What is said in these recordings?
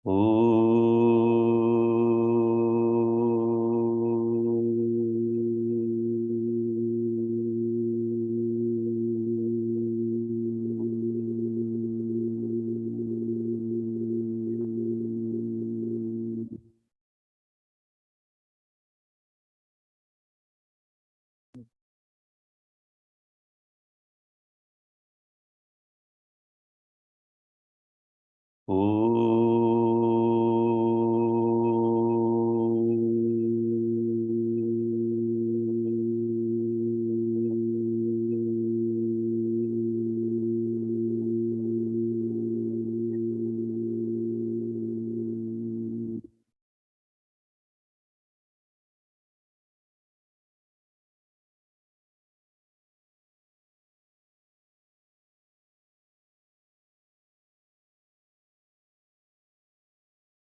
Om.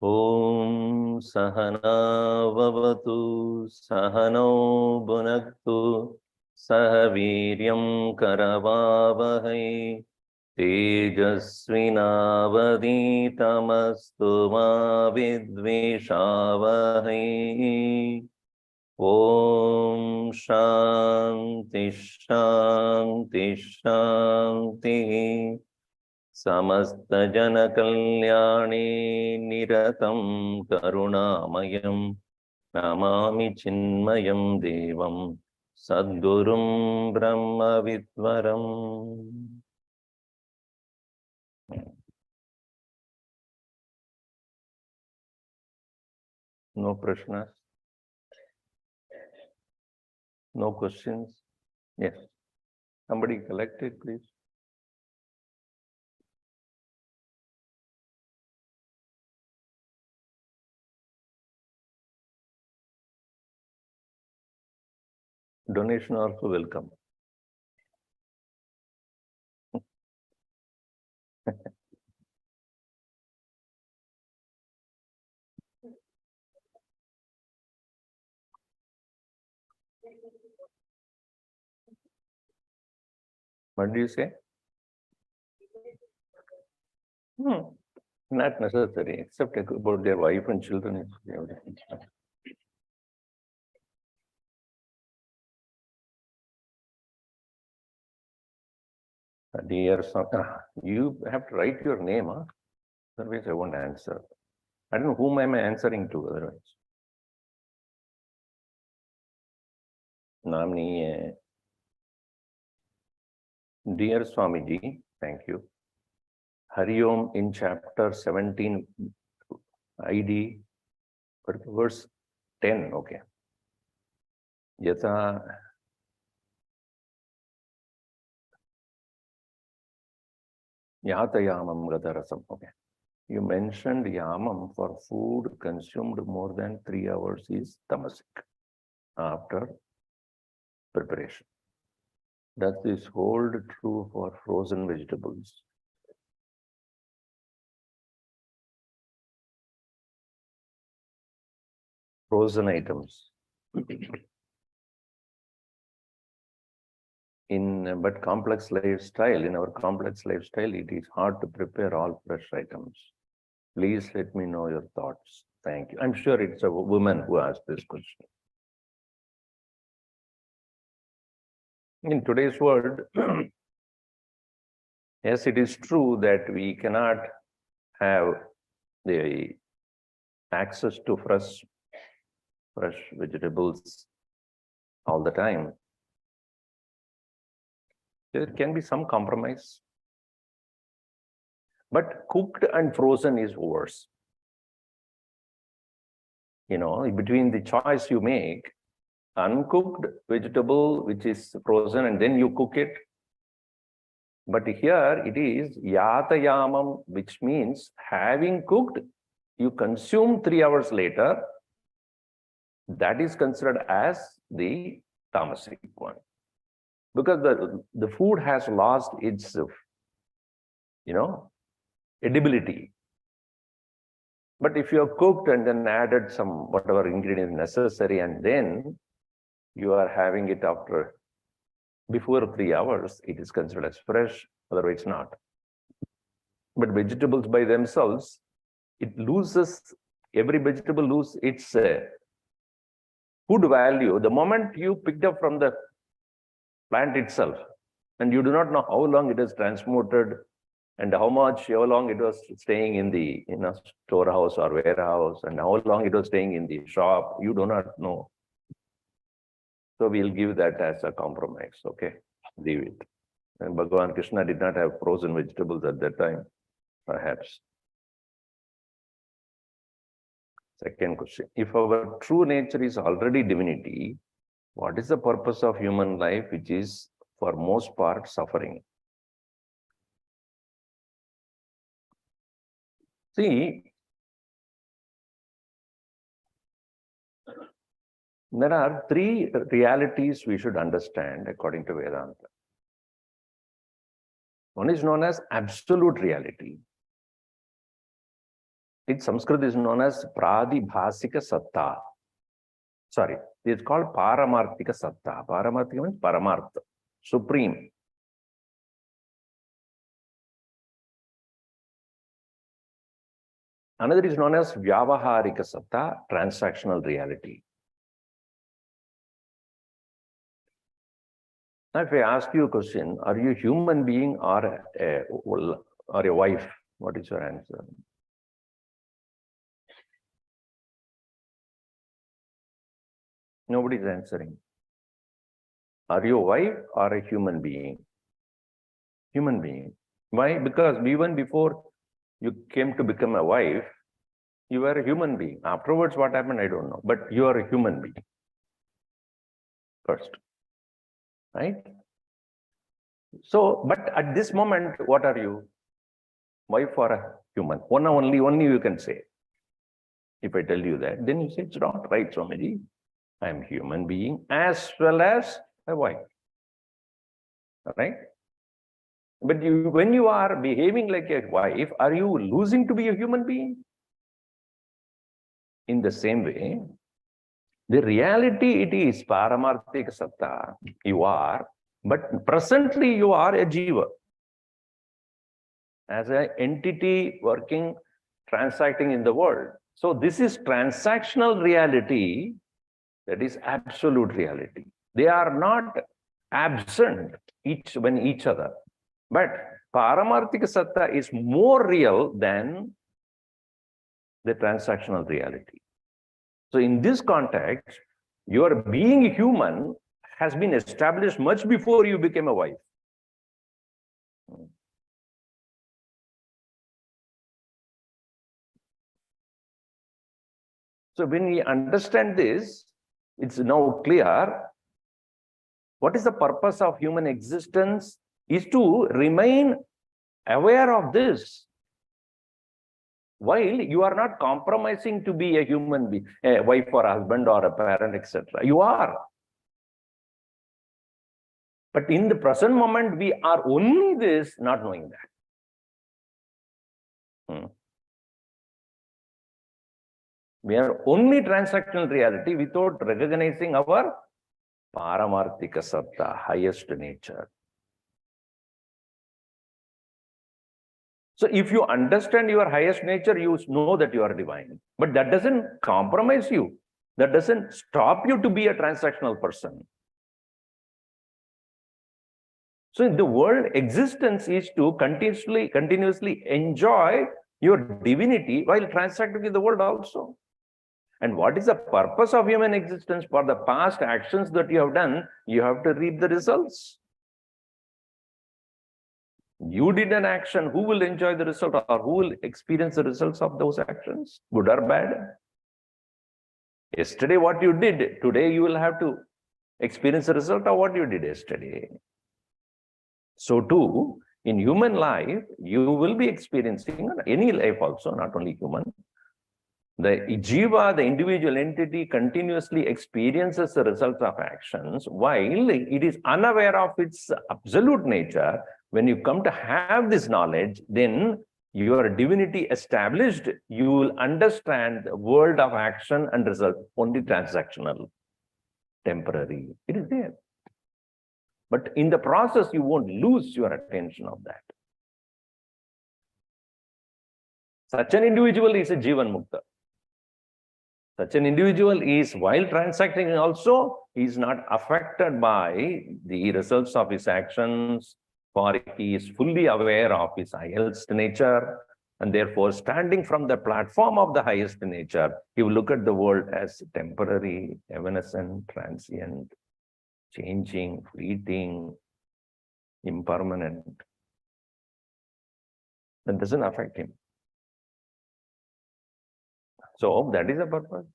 Om Sahana Vavatu Sahano Bhunaktu Sahaviryam Karavavahai Tejasvinavaditamastu ma vidvishavahai. Om Shanti Shanti Shanti. Samasta jana kalyani niratam karunamayam namami chinmayam devam sadgurum brahma vidvaram. No prashnas? No questions? Yes. Somebody collect it, please. Donation also welcome. What do you say? Not necessary, except about their wife and children. Dear son, you have to write your name, huh? Otherwise I won't answer. I don't know whom am I answering to otherwise. Namni, dear Swamiji, thank you. Hari Om in chapter 17, ID, verse 10, okay. Yata Yatayamam Gadarasam, okay. You mentioned yamam for food consumed more than 3 hours is tamasic after preparation. Does this hold true for frozen vegetables? Frozen items. But complex lifestyle, in our complex lifestyle, it is hard to prepare all fresh items. Please let me know your thoughts. Thank you. I'm sure it's a woman who asked this question. In today's world, yes, it is true that we cannot have the access to fresh vegetables all the time. There can be some compromise. But cooked and frozen is worse. You know, between the choice you make, uncooked vegetable which is frozen and then you cook it. But here it is yatayamam, which means having cooked, you consume 3 hours later. That is considered as the tamasic one. Because the food has lost its, edibility. But if you have cooked and then added some whatever ingredient necessary and then you are having it before 3 hours, it is considered as fresh, otherwise not. But vegetables by themselves, it loses, every vegetable loses its food value the moment you picked up from the plant itself, and you do not know how long it is transmuted and how long it was staying in the storehouse or warehouse, and how long it was staying in the shop. You do not know. So we'll give that as a compromise. Okay, leave it. And Bhagavan Krishna did not have frozen vegetables at that time, perhaps. Second question: if our true nature is already divinity, what is the purpose of human life, which is for most part suffering? See, there are three realities we should understand according to Vedanta. One is known as absolute reality. In Sanskrit is known as Pradibhasika Satta. Sorry, it's called Paramarthika Satta. Paramarthika means Paramartha, supreme. Another is known as Vyavaharika Satta, transactional reality. Now, if I ask you a question, are you a human being or a wife? What is your answer? Nobody is answering. Are you a wife or a human being? Human being. Why? Because even before you came to become a wife, you were a human being. Afterwards, what happened, I don't know. But you are a human being first. Right? So, but at this moment, what are you? Wife or a human? Only you can say. If I tell you that, then you say it's not right, Swamiji. I am a human being as well as a wife. Right? But when you are behaving like a wife, are you losing to be a human being? In the same way, the reality it is Paramarthika Satta, you are, but presently you are a Jiva. As an entity working, transacting in the world. So this is transactional reality, that is absolute reality. They are not absent each other. But Paramarthika Satta is more real than the transactional reality. So in this context, your being human has been established much before you became a wife. So when we understand this, it's now clear what is the purpose of human existence is to remain aware of this. While you are not compromising to be a human being, a wife or a husband or a parent, etc. You are. But in the present moment, we are only this, not knowing that. We are only transactional reality without recognizing our Paramarthika Satta, highest nature. So if you understand your highest nature, you know that you are divine. But that doesn't compromise you. That doesn't stop you to be a transactional person. So in the world, existence is to continuously enjoy your divinity while transacting in the world also. And what is the purpose of human existence? For the past actions that you have done, you have to reap the results. You did an action, who will enjoy the result or who will experience the results of those actions, good or bad? Yesterday, what you did, today you will have to experience the result of what you did yesterday. So too, in human life, you will be experiencing, any life also, not only human, the jiva, the individual entity, continuously experiences the results of actions while it is unaware of its absolute nature. When you come to have this knowledge, then your divinity established, you will understand the world of action and result, only transactional, temporary. It is there. But in the process, you won't lose your attention of that. Such an individual is a Jivan Mukta. Such an individual is, while transacting also, he is not affected by the results of his actions, for he is fully aware of his highest nature, and therefore standing from the platform of the highest nature, he will look at the world as temporary, evanescent, transient, changing, fleeting, impermanent. That doesn't affect him. So that is the purpose.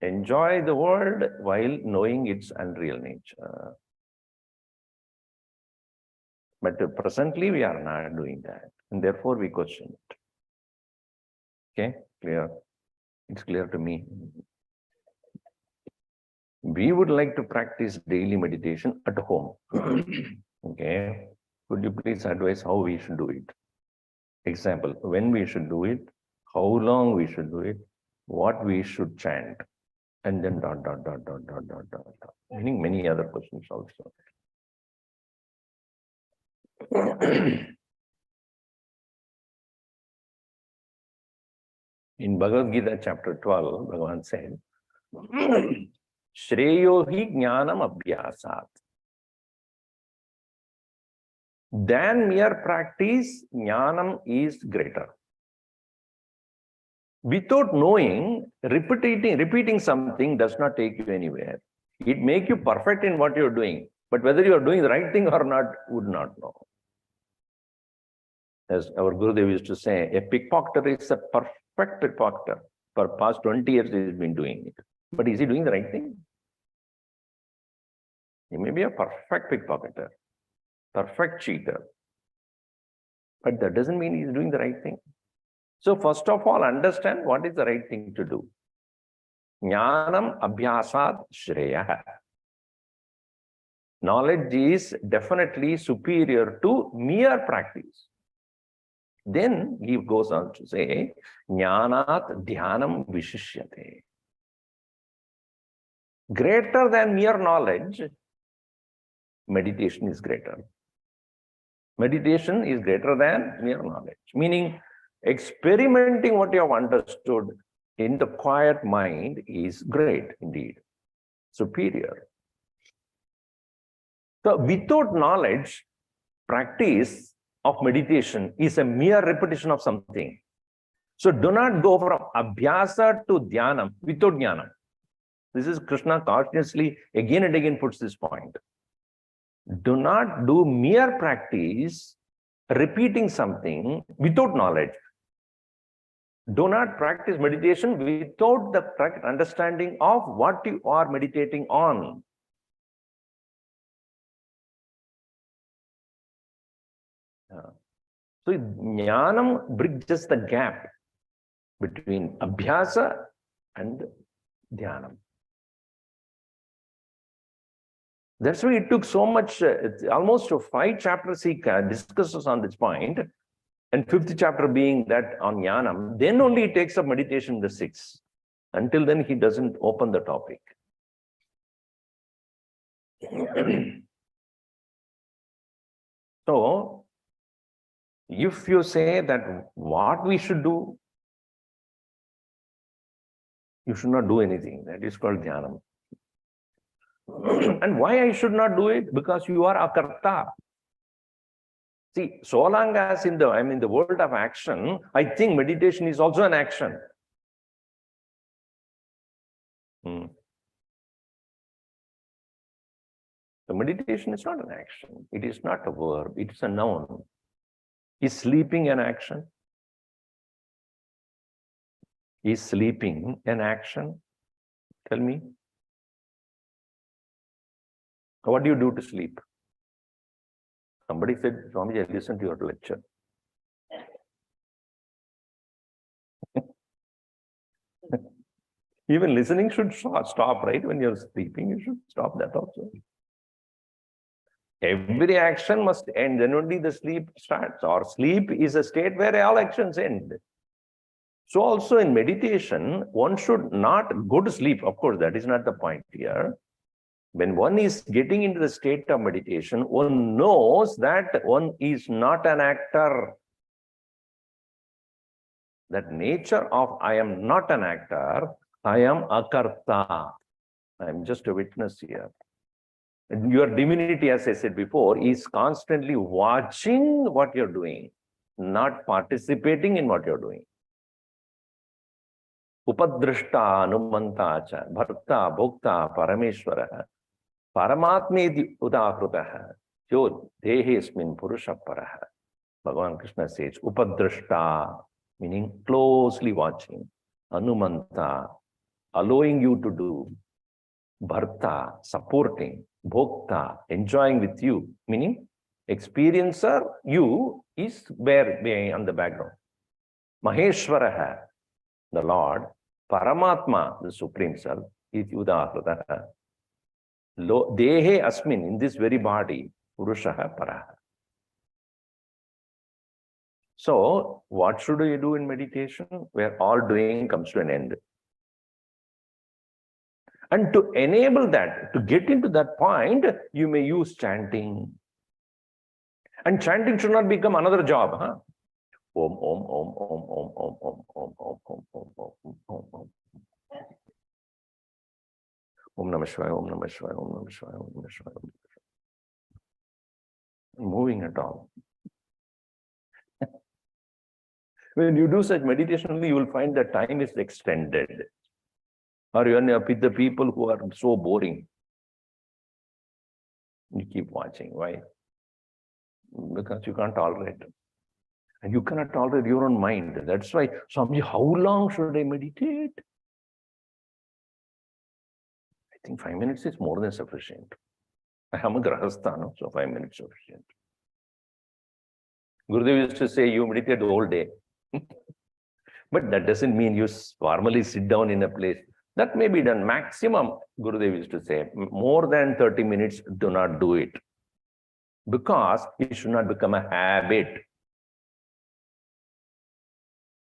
Enjoy the world while knowing its unreal nature. But presently we are not doing that, and therefore we question it. Okay, clear? It's clear to me. We would like to practice daily meditation at home. Okay, could you please advise how we should do it? Example, when we should do it, how long we should do it, what we should chant, and then ... Meaning many other questions also. In Bhagavad Gita chapter 12, Bhagavan said, Shreyo hi jnanam abhyasat. Than mere practice, jnanam is greater. Without knowing, repeating something does not take you anywhere. It makes you perfect in what you're doing, but whether you're doing the right thing or not, would not know. As our Gurudev used to say, a pickpocketer is a perfect pickpocketer. For past 20 years, he's been doing it. But is he doing the right thing? He may be a perfect pickpocketer, perfect cheater. But that doesn't mean he's doing the right thing. So first of all, understand what is the right thing to do. Jnanam abhyasat shreya. Knowledge is definitely superior to mere practice. Then he goes on to say, Jnanat dhyanam vishishyate. Greater than mere knowledge, meditation is greater. Meditation is greater than mere knowledge. Meaning, experimenting what you have understood in the quiet mind is great indeed, superior. So without knowledge, practice of meditation is a mere repetition of something. So do not go from abhyasa to dhyanam without jnanam. This is Krishna consciously again and again puts this point. Do not do mere practice, repeating something without knowledge. Do not practice meditation without the correct understanding of what you are meditating on. So jnanam bridges the gap between abhyasa and dhyanam. That's why it took so much, almost 5 chapters he discusses on this point, and 5th chapter being that on jnanam, then only he takes up meditation in the 6th. Until then, he doesn't open the topic. So, if you say that what we should do, you should not do anything. That is called dhyanam. And why I should not do it? Because you are akarta. See, so long as I'm in the world of action, I think meditation is also an action. The meditation is not an action. It is not a verb. It is a noun. Is sleeping an action? Is sleeping an action? Tell me. What do you do to sleep? Somebody said, Swami, I listened to your lecture. Even listening should stop, right? When you're sleeping, you should stop that also. Every action must end, then only the sleep starts. Or sleep is a state where all actions end. So also in meditation, one should not go to sleep. Of course, that is not the point here. When one is getting into the state of meditation, one knows that one is not an actor. that nature of I am not an actor, I am akarta. I am just a witness here. And your divinity, as I said before, is constantly watching what you're doing, not participating in what you're doing. Upadrishta anumanta cha bharta bhokta parameshwara paramatmeti udahrutaha yo dehesmin purusha paraha. Bhagavan Krishna says, Upadrishta, meaning closely watching, Anumanta, allowing you to do, Bharta, supporting, Bhokta, enjoying with you, meaning experiencer, you, is there on the background. Maheshwaraha, the Lord, Paramatma, the Supreme Self, is Udahrataha. Dehe asmin, in this very body, Purushaha Paraha. So, what should you do in meditation? Where all doing comes to an end. And to enable that, to get into that point, you may use chanting. And chanting should not become another job, huh? Om, om, om, om, om, om, om, om, om, om, om, om, om, om. Om Namah Shivaya, Om Namah Shivaya, Om Namah Shivaya, Om Namah Shivaya. Moving at all. When you do such meditation, you will find that time is extended. Or you end up with the people who are so boring. You keep watching. Why? Because you can't tolerate. And you cannot tolerate your own mind. That's why, Swamiji, how long should I meditate? I think 5 minutes is more than sufficient. I am a grahastha, so 5 minutes is sufficient. Gurudev used to say, you meditate the whole day. But that doesn't mean you formally sit down in a place. That may be done. Maximum, Gurudev used to say, more than 30 minutes, do not do it. Because it should not become a habit.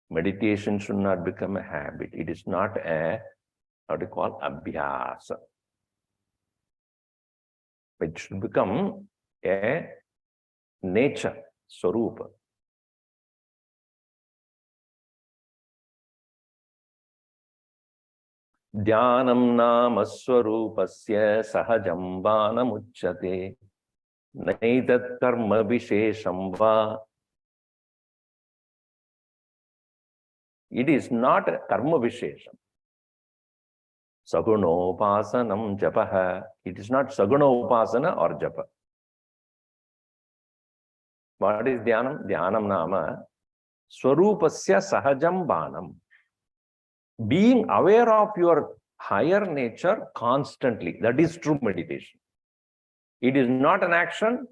Meditation should not become a habit. It is not a, what do you call, abhyasa. It should become a nature, swarupa. Dhyanam nama swarupasya sahajam vanam uchyate naitat karma vishesham va. It is not a karma vishesham. Saguno upasanam japaha. It is not saguno upasana or japa. What is dhyanam? Dhyanam nama swarupasya sahajam vanam. Being aware of your higher nature constantly. That is true meditation. It is not an action.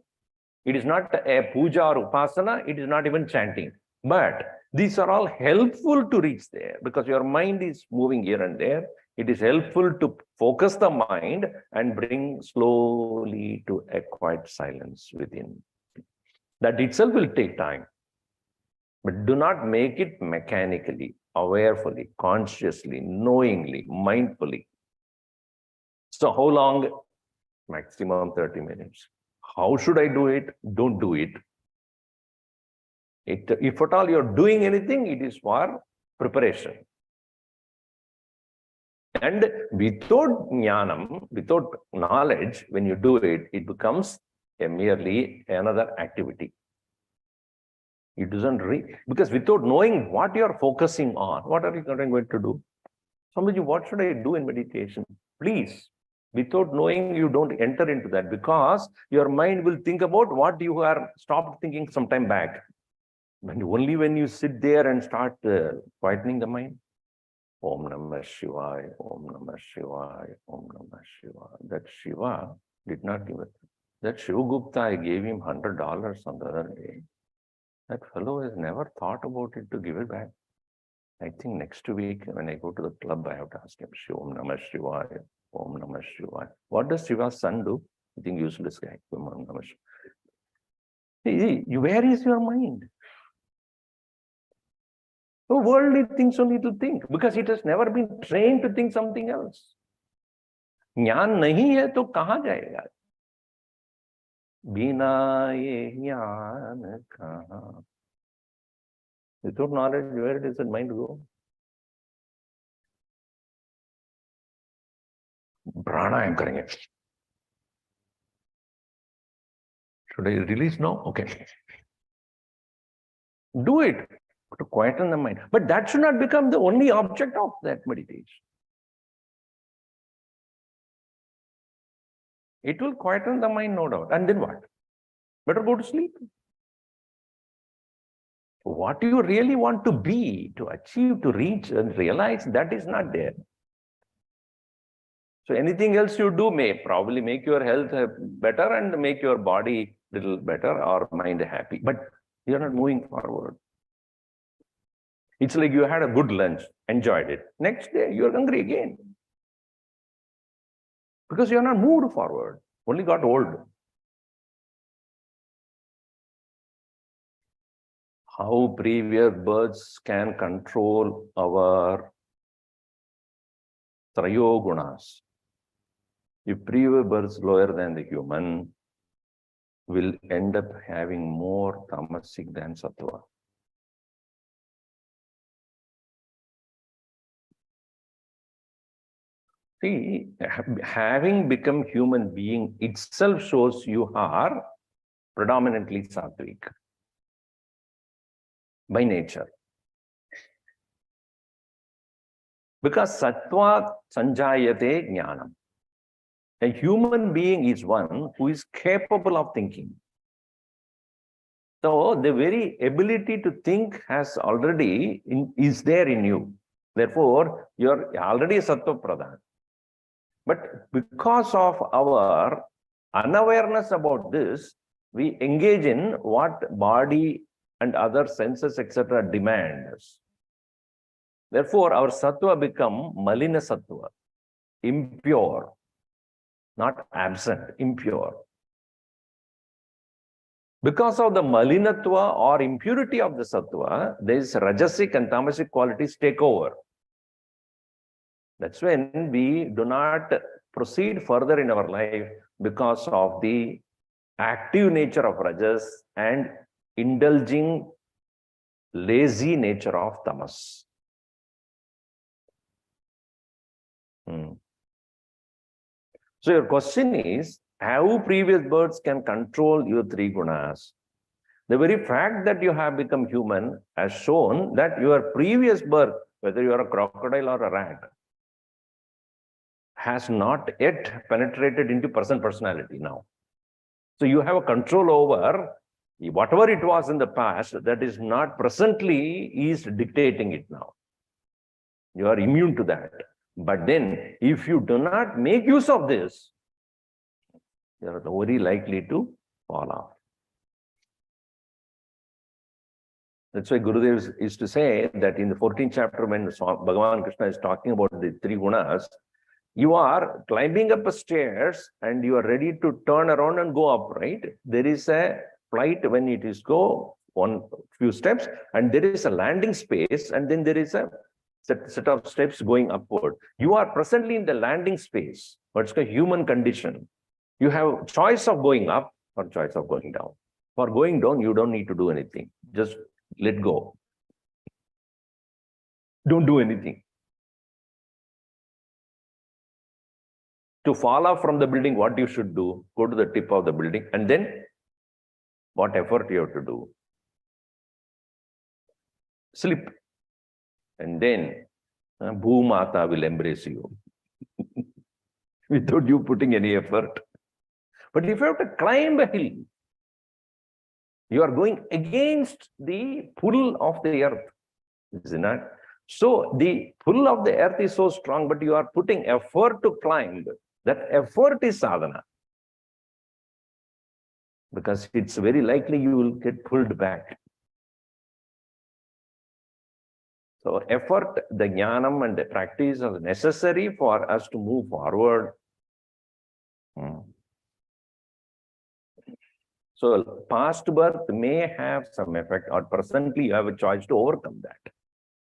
It is not a puja or upasana. It is not even chanting. But these are all helpful to reach there because your mind is moving here and there. It is helpful to focus the mind and bring slowly to a quiet silence within. That itself will take time. But do not make it mechanically, awarefully, consciously, knowingly, mindfully. So how long? Maximum 30 minutes. How should I do it? Don't do it. If at all you're doing anything, it is for preparation. And without jnanam, without knowledge, when you do it, it becomes merely another activity. It doesn't because without knowing what you're focusing on, what are you going to do? Somebody, what should I do in meditation? Please, without knowing, you don't enter into that because your mind will think about what you are stopped thinking some time back. And only when you sit there and start quietening the mind, Om Namah Shivaya, Om Namah Shivaya, Om Namah Shivaya. That Shiva did not give it. That Shivagupta, I gave him $100 on the other day. That fellow has never thought about it to give it back. I think next week when I go to the club, I have to ask him, Om Namah Shivaya, Om Namah Shivaya. What does Shiva's son do? I think useless guy. Om Namah Shivaya. Where is your mind? So worldly things only to think because it has never been trained to think something else. ज्ञान नहीं है तो कहाँ जाएगा? बिना ये ज्ञान कहाँ? Without knowledge, where does the mind go? Pranayam karenge. Should I release now? Okay. Do it to quieten the mind. But that should not become the only object of that meditation. It will quieten the mind, no doubt. And then what? Better go to sleep. What you really want to be, to achieve, to reach and realize, that is not there. So anything else you do may probably make your health better and make your body little better or mind happy. But you're not moving forward. It's like you had a good lunch, enjoyed it. Next day, you're hungry again. Because you're not moved forward, only got old. How previous births can control our trayogunas. If previous births lower than the human, will end up having more tamasic than sattva. See, having become human being itself shows you are predominantly sattvic by nature. Because sattva sanjayate jnanam. A human being is one who is capable of thinking. So the very ability to think has already is there in you. Therefore, you're already sattva pradhan. But because of our unawareness about this, we engage in what body and other senses, etc. demands. Therefore, our sattva become malina sattva, impure, not absent, impure. Because of the malinatva or impurity of the sattva, these rajasic and tamasic qualities take over. That's when we do not proceed further in our life because of the active nature of rajas and indulging lazy nature of tamas. So your question is, how previous births can control your three gunas? The very fact that you have become human has shown that your previous birth, whether you are a crocodile or a rat, has not yet penetrated into personality now. So you have a control over whatever it was in the past that is not presently is dictating it now. You are immune to that. But then if you do not make use of this, you are very likely to fall off. That's why Gurudev is to say that in the 14th chapter, when Bhagavan Krishna is talking about the three gunas, you are climbing up a stairs and you are ready to turn around and go up, right? There is a flight when it is go one few steps, and there is a landing space, and then there is a set of steps going upward. You are presently in the landing space, what's called human condition. You have choice of going up or choice of going down. For going down, you don't need to do anything. Just let go. Don't do anything. To fall off from the building, what you should do? Go to the tip of the building, and then what effort you have to do? Slip. And then Bhumata will embrace you without you putting any effort. But if you have to climb a hill, you are going against the pull of the earth, is it not? So the pull of the earth is so strong, but you are putting effort to climb. That effort is sadhana. Because it's very likely you will get pulled back. So effort, the jnanam and the practice are necessary for us to move forward. So past birth may have some effect, or presently you have a choice to overcome that.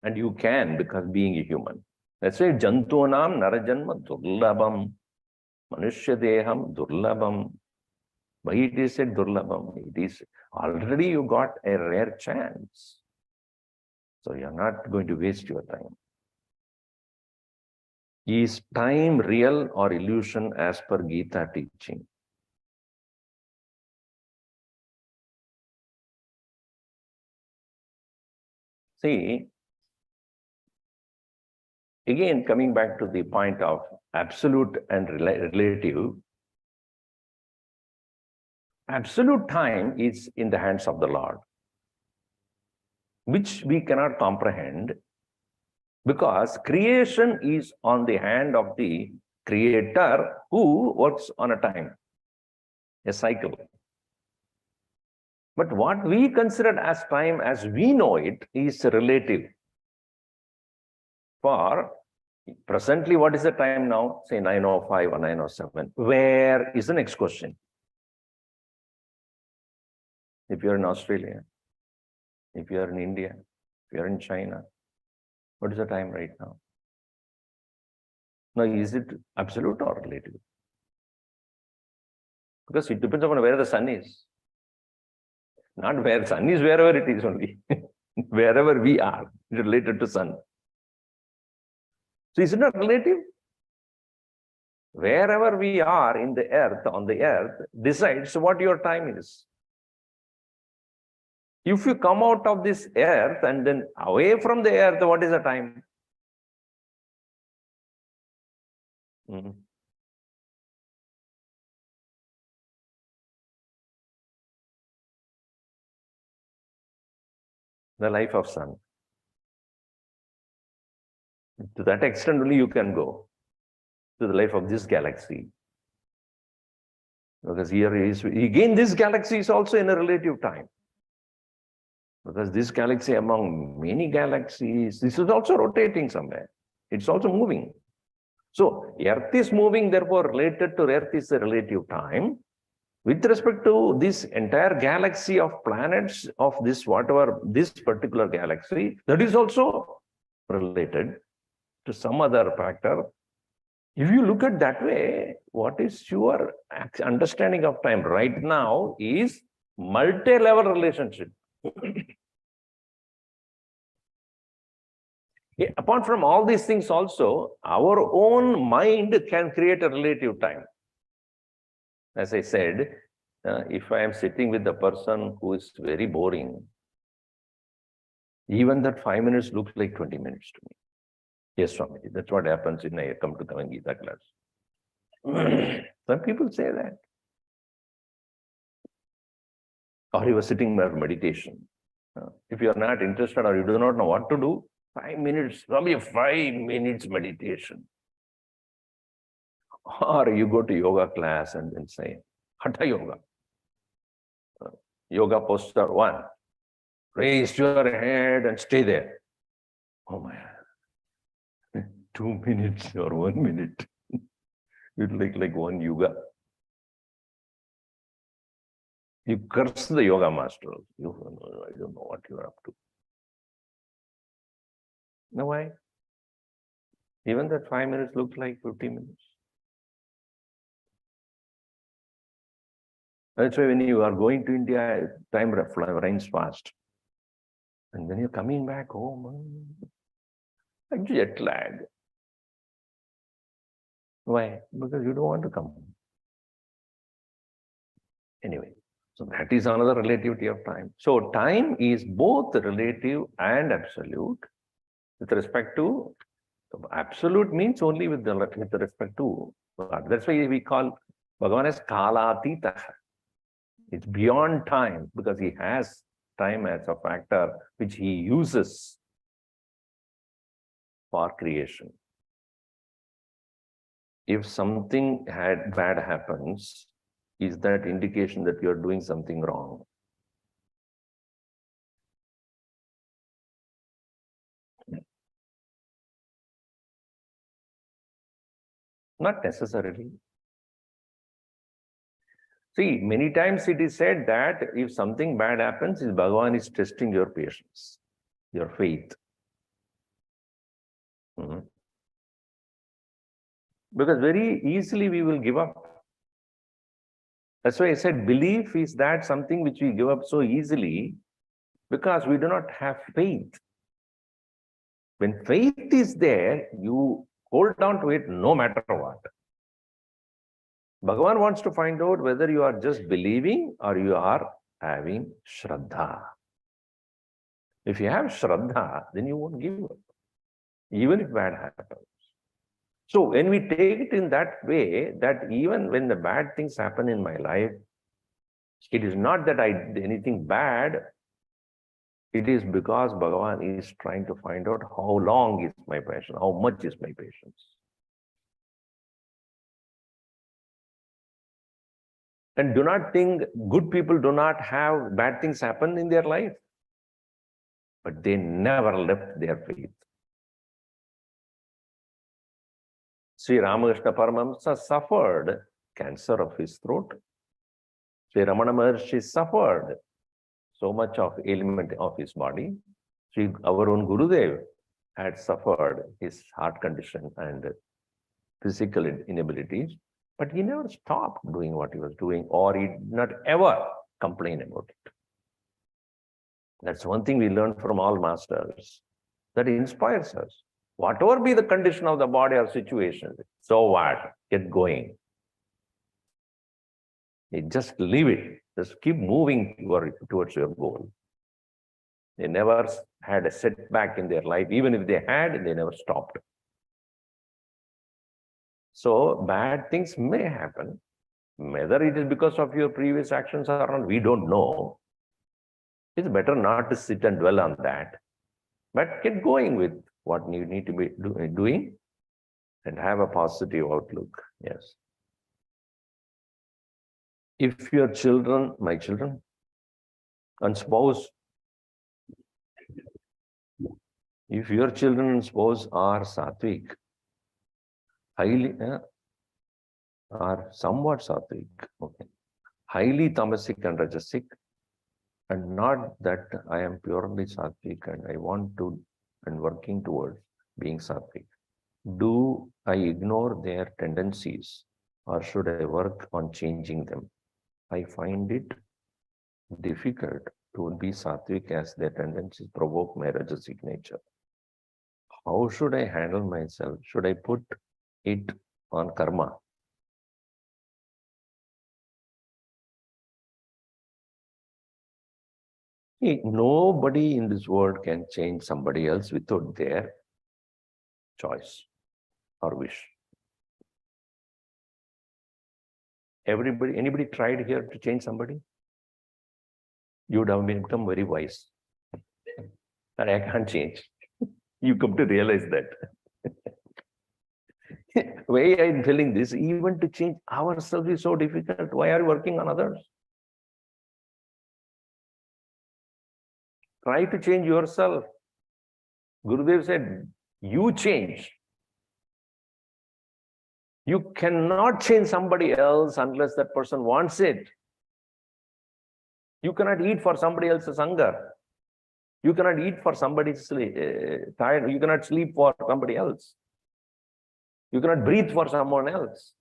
And you can, because being a human. That's why jantunam narajanma durlabam, manushya deham durlabam. Why it is said durlabam? It is already you got a rare chance. So you're not going to waste your time. Is time real or illusion as per Gita teaching? See, again, coming back to the point of absolute and relative, absolute time is in the hands of the Lord, which we cannot comprehend because creation is on the hand of the Creator who works on a time, a cycle. But what we consider as time as we know it is relative. For presently, what is the time now? Say 9:05 or 9:07. Where is the next question? If you're in Australia, if you're in India, if you're in China, what is the time right now? Now, is it absolute or relative? Because it depends upon where the sun is. Not where sun is, wherever it is only. Wherever we are, related to sun. So is it not relative? Wherever we are in the earth, on the earth, decides what your time is. If you come out of this earth and then away from the earth, what is the time? The life of sun. To that extent only you can go to the life of this galaxy. Because here is, again, this galaxy is also in a relative time. Because this galaxy among many galaxies, this is also rotating somewhere. It's also moving. So Earth is moving, therefore related to Earth is a relative time. With respect to this entire galaxy of planets of this whatever, this particular galaxy, that is also related to some other factor. If you look at that way, what is your understanding of time right now is multi-level relationship. Apart from all these things also, our own mind can create a relative time. As I said, if I am sitting with a person who is very boring, even that 5 minutes looks like 20 minutes to me. Yes, Swamiji, that's what happens when I come to Bhagavad Gita class. Some people say that. Or you are sitting for meditation. If you are not interested or you do not know what to do, 5 minutes, probably 5 minutes meditation. Or you go to yoga class and then say, Hatha Yoga. Yoga posture 1. Raise your head and stay there. Oh my God. 2 minutes or 1 minute. It like one yoga. You curse the yoga master. I don't know what you are up to. No, why? Even that 5 minutes looks like 50 minutes. That's why when you are going to India, time runs fast. And when you're coming back home, like jet lag. Why? Because you don't want to come home. Anyway, so that is another relativity of time. So time is both relative and absolute with respect to, absolute means only with respect to God. That's why we call Bhagavan as Kalatita. It's beyond time because he has time as a factor which he uses for creation. If something bad happens, is that indication that you're doing something wrong? Not necessarily. See, many times it is said that if something bad happens, Bhagavan is testing your patience, your faith. Because very easily we will give up. That's why I said belief is that something which we give up so easily because we do not have faith. When faith is there, you hold on to it no matter what. Bhagavan wants to find out whether you are just believing or you are having Shraddha. If you have Shraddha, then you won't give up, even if bad happens. So when we take it in that way, that even when the bad things happen in my life, it is not that I did anything bad. It is because Bhagavan is trying to find out how long is my patience, how much is my patience. And do not think good people do not have bad things happen in their life. But they never left their faith. Sri Ramakrishna Paramahamsa suffered cancer of his throat. Sri Ramana Maharshi suffered so much of ailment of his body. Our own Gurudev had suffered his heart condition and physical inabilities, but he never stopped doing what he was doing, or he did not ever complain about it. That's one thing we learn from all masters, that inspires us. Whatever be the condition of the body or situation, so what? Get going. You just leave it. Just keep moving towards your goal. They never had a setback in their life. Even if they had, they never stopped. So bad things may happen. Whether it is because of your previous actions or not, we don't know. It's better not to sit and dwell on that, but get going with what you need to be doing and have a positive outlook. Yes. If your children, my children, and spouse, if your children and spouse are sattvic, highly, are somewhat sattvic, okay, highly tamasic and rajasic, and not that I am purely sattvic and I want to and working towards being sattvic. Do I ignore their tendencies or should I work on changing them? I find it difficult to be sattvic as their tendencies provoke my rajasic nature. How should I handle myself? Should I put it on karma? Nobody in this world can change somebody else without their choice or wish. Anybody tried here to change somebody? You would have become very wise. And I can't change. You come to realize that. Why I'm telling this, even to change ourselves is so difficult. Why are you working on others? Try to change yourself. Gurudev said, you change. You cannot change somebody else unless that person wants it. You cannot eat for somebody else's hunger. You cannot eat for somebody's tired. You cannot sleep for somebody else. You cannot breathe for someone else.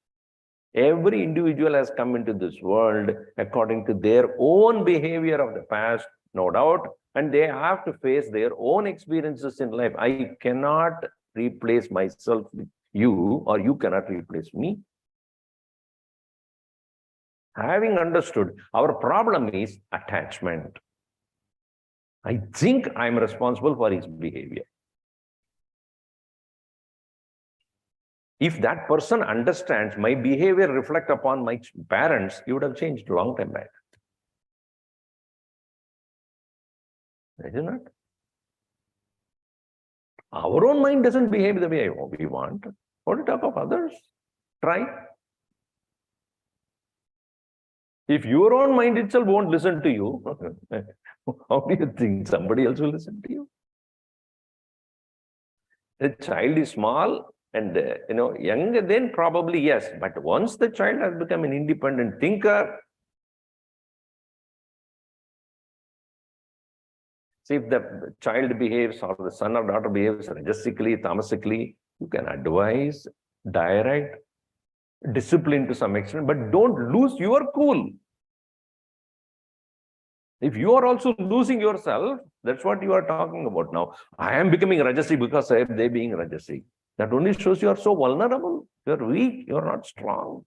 Every individual has come into this world according to their own behavior of the past, no doubt, and they have to face their own experiences in life. I cannot replace myself with you, or you cannot replace me. Having understood, our problem is attachment. I think I'm responsible for his behavior. If that person understands my behavior reflect upon my parents, he would have changed a long time back. Is it not? Our own mind doesn't behave the way we want. What to talk of others? Try. If your own mind itself won't listen to you, how do you think somebody else will listen to you? The child is small and young, then probably yes. But once the child has become an independent thinker, see, if the child behaves or the son or daughter behaves rajasically, tamasically, you can advise, direct, discipline to some extent, but don't lose your cool. If you are also losing yourself, that's what you are talking about now. I am becoming Rajasi because they being Rajasi. That only shows you are so vulnerable. You are weak. You are not strong.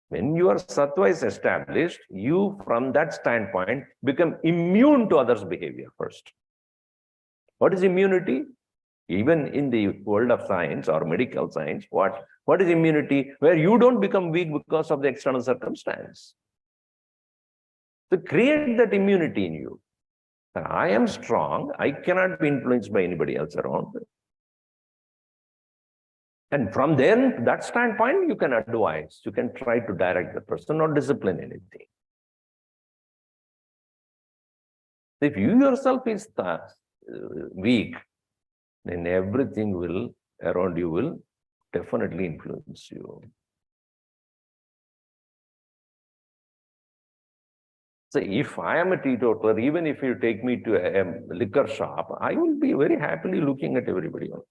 When your sattva is established, you from that standpoint become immune to others' behavior first. What is immunity? Even in the world of science or medical science, what is immunity? Where you don't become weak because of the external circumstance. So create that immunity in you. I am strong. I cannot be influenced by anybody else around. And from then, that standpoint, you can advise. You can try to direct the person, not discipline anything. If you yourself is weak, then everything will around you will definitely influence you. So if I am a teetotaler, even if you take me to a liquor shop, I will be very happily looking at everybody else.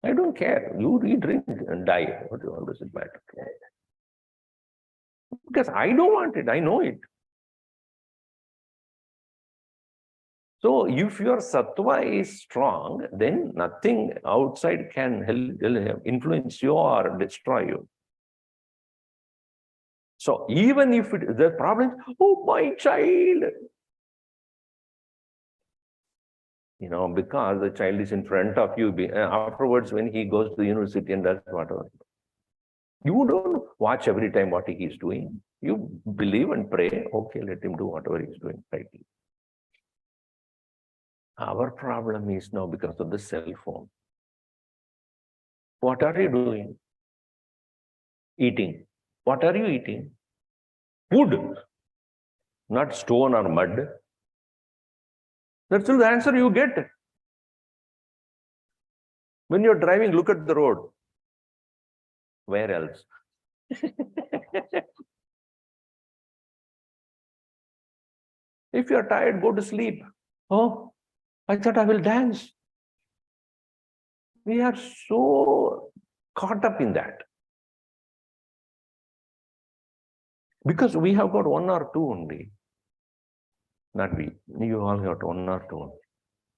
I don't care. You drink and die. What does it matter? Because I don't want it. I know it. So if your sattva is strong, then nothing outside can help influence you or destroy you. So even if the problem is, oh, my child, because the child is in front of you, afterwards when he goes to the university and does whatever, you don't watch every time what he is doing. You believe and pray, okay, let him do whatever he is doing rightly. Our problem is now because of the cell phone. What are you doing? Eating. What are you eating? Wood, not stone or mud. That's the answer you get. When you're driving, look at the road. Where else? If you're tired, go to sleep. Oh, I thought I will dance. We are so caught up in that. Because we have got one or two only. Not we. You all got one or two.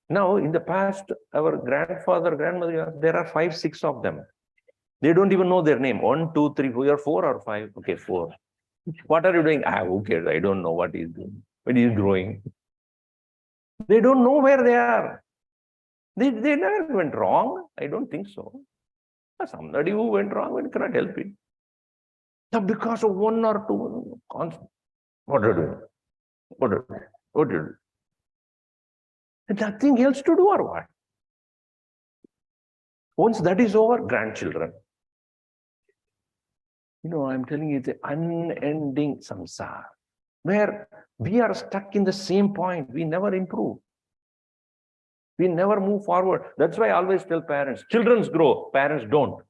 Now, in the past, our grandfather, grandmother, there are 5, 6 of them. They don't even know their name. 1, 2, 3, 4, 4 or 5. Okay, 4. What are you doing? Who cares? I don't know what he's doing. But he's growing. They don't know where they are. They never went wrong. I don't think so. Somebody who went wrong, we cannot help it. Now, because of 1 or 2, what are you doing? What are you doing? What are you doing? Nothing else to do or what? Once that is over, grandchildren. I'm telling you, it's an unending samsara, where we are stuck in the same point. We never improve. We never move forward. That's why I always tell parents, children grow, parents don't.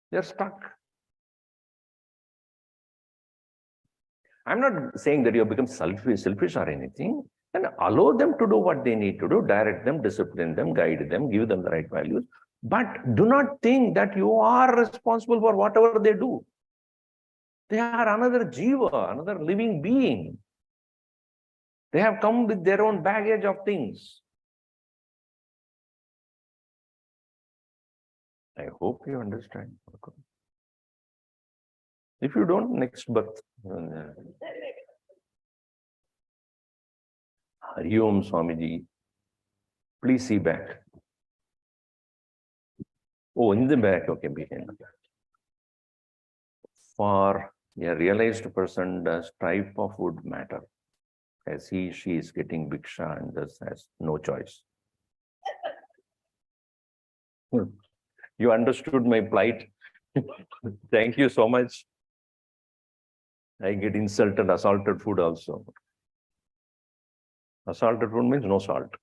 They're stuck. I'm not saying that you have become selfish or anything. And allow them to do what they need to do, direct them, discipline them, guide them, give them the right values. But do not think that you are responsible for whatever they do. They are another jiva, another living being. They have come with their own baggage of things. I hope you understand. If you don't, next birth. Hari Om Swamiji. Please see back. Oh, in the back, okay, behind. For a realized person, does type of wood matter? As she is getting bhiksha and thus has no choice. You understood my plight. Thank you so much. I get insulted, assaulted food also. Assaulted food means no salt.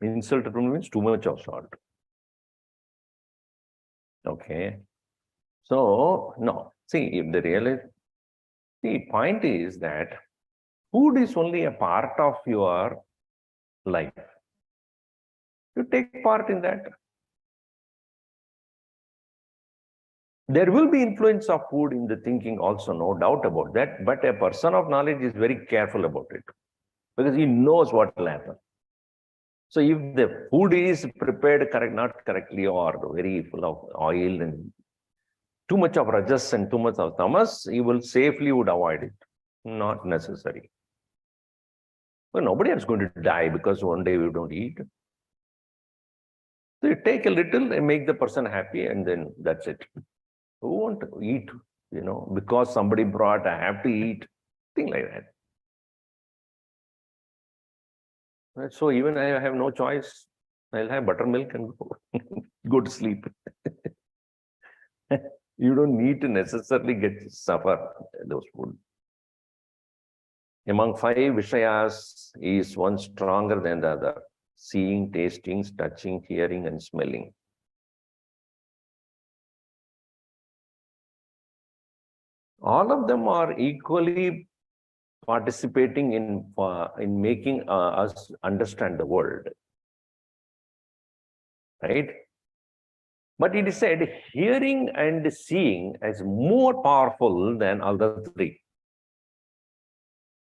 Insulted food means too much of salt. Okay. So, no. See, if the point is that food is only a part of your life. You take part in that. There will be influence of food in the thinking also, no doubt about that. But a person of knowledge is very careful about it because he knows what will happen. So if the food is prepared not correctly or very full of oil and too much of rajas and too much of tamas, he will safely would avoid it. Not necessary. Well, nobody is going to die because one day we don't eat. So you take a little and make the person happy, and then that's it. Who won't eat, because somebody brought, I have to eat, thing like that. So even I have no choice. I'll have buttermilk and go to sleep. You don't need to necessarily suffer those food. Among 5 Vishayas, is one stronger than the other. Seeing, tasting, touching, hearing, and smelling. All of them are equally participating in making us understand the world. Right? But it is said, hearing and seeing is more powerful than other 3.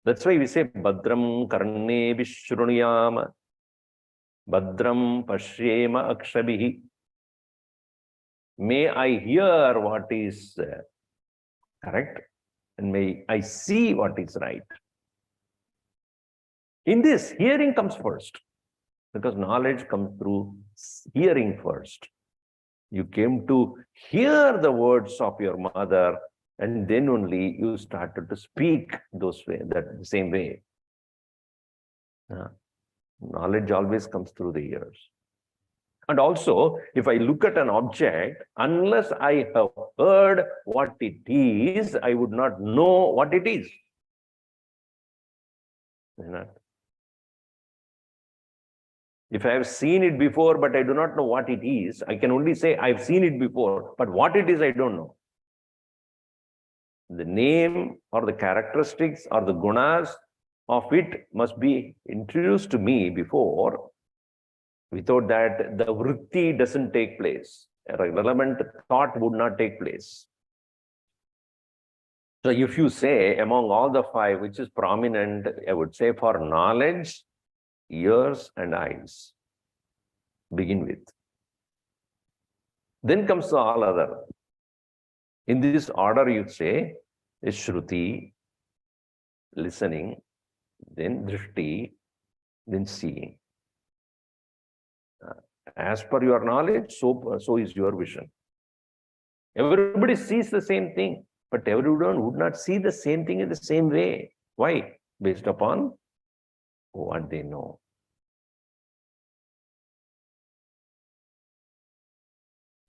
That's why we say, Badram karne vishrunuyama, Badram pashyema akshabihi. May I hear what is correct, and may I see what is right. In this, hearing comes first, because knowledge comes through hearing first. You came to hear the words of your mother, and then only you started to speak that same way. Knowledge always comes through the ears. And also, if I look at an object, unless I have heard what it is, I would not know what it is. If I have seen it before, but I do not know what it is, I can only say I've seen it before, but what it is, I don't know. The name or the characteristics or the gunas of it must be introduced to me before. Without that, the vritti doesn't take place. A relevant thought would not take place. So if you say among all the 5, which is prominent, I would say for knowledge, ears and eyes, begin with. Then comes all other. In this order, you say, is Shruti, listening, then Drishti, then seeing. As per your knowledge, so is your vision. Everybody sees the same thing, but everyone would not see the same thing in the same way. Why? Based upon what they know.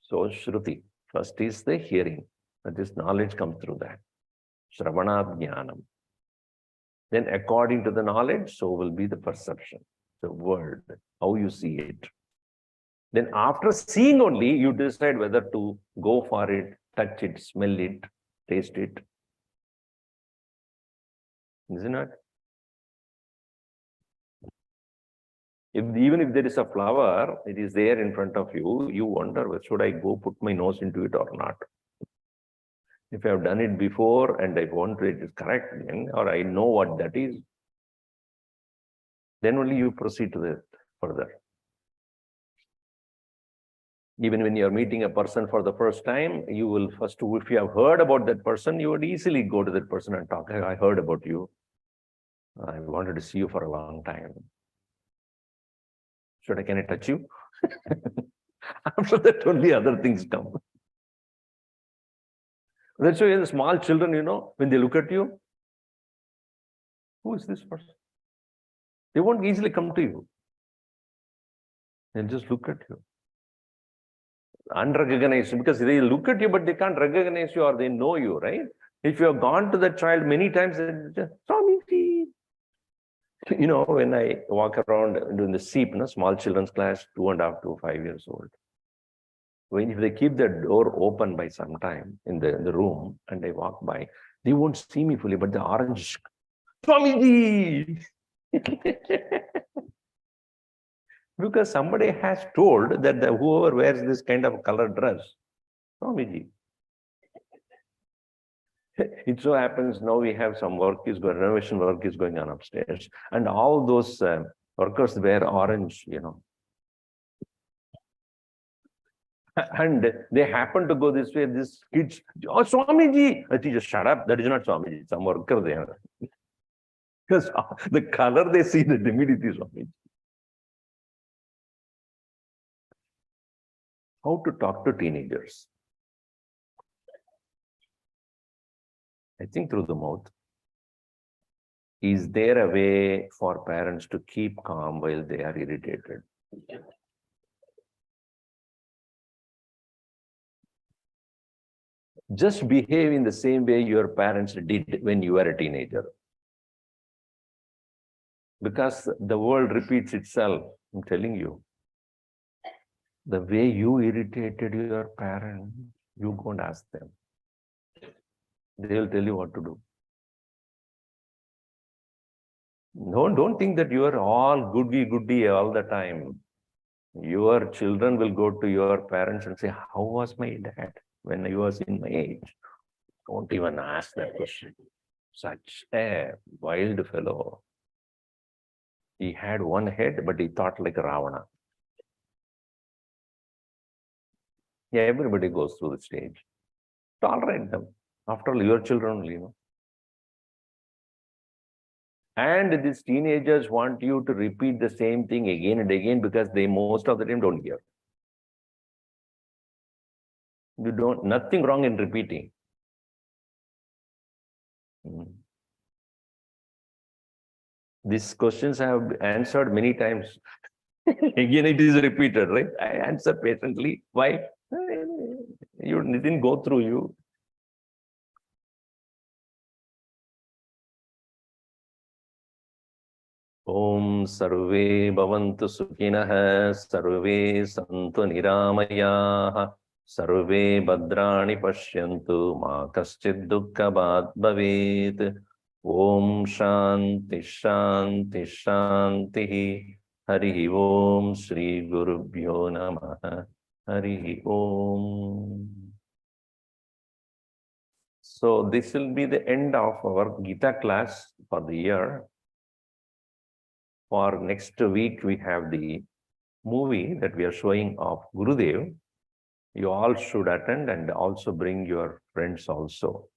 So Shruti, first is the hearing. That is, knowledge comes through that. Shravanat Jnanam. Then according to the knowledge, so will be the perception, the world, how you see it. Then after seeing only, you decide whether to go for it, touch it, smell it, taste it. Isn't it? Even if there is a flower, it is there in front of you, you wonder, well, should I go put my nose into it or not? If I have done it before and I want it is correct, then, or I know what that is, then only you proceed to the further. Even when you are meeting a person for the first time, you will first, if you have heard about that person, you would easily go to that person and talk. I heard about you. I wanted to see you for a long time. Can I touch you? After that, only other things come. That's why the small children, when they look at you, who is this person? They won't easily come to you. They'll just look at you. Unrecognized, because they look at you, but they can't recognize you or they know you, right? If you have gone to that child many times, they just, Swamiji. When I walk around doing the SEEP, small children's class, 2.5 to 5 years old. If they keep the door open by some time in the room and I walk by, they won't see me fully, but the orange, Swamiji! Because somebody has told that whoever wears this kind of colored dress, Swamiji. It so happens now we have some renovation work is going on upstairs, and all those workers wear orange, and they happen to go this way. These kids, oh, Swamiji, I think just shut up. That is not Swamiji. Some worker there. Because the color they see, the immediately Swamiji. How to talk to teenagers? I think through the mouth. Is there a way for parents to keep calm while they are irritated? Just behave in the same way your parents did when you were a teenager. Because the world repeats itself, I'm telling you. The way you irritated your parents, you go and ask them. They will tell you what to do. No, don't think that you are all goody all the time. Your children will go to your parents and say, how was my dad when I was in my age? Don't even ask that question. Such a wild fellow. He had one head, but he thought like Ravana. Yeah, everybody goes through the stage. Tolerate them. After all, your children only, And these teenagers want you to repeat the same thing again and again because they most of the time don't hear. Nothing wrong in repeating. These questions I have answered many times. Again, it is repeated, right? I answer patiently. Why? You didn't go through you. Om sarve bhavantu sukhinah, sarve santu niramayah, sarve bhadrani pashyantu, ma kaschid dukkha bhat bhavet. Om shanti shanti shanti. Hari Om Shri Gurubhyo Namaha. Hari Om. So this will be the end of our Gita class for the year. For next week, we have the movie that we are showing of Gurudev. You all should attend and also bring your friends also.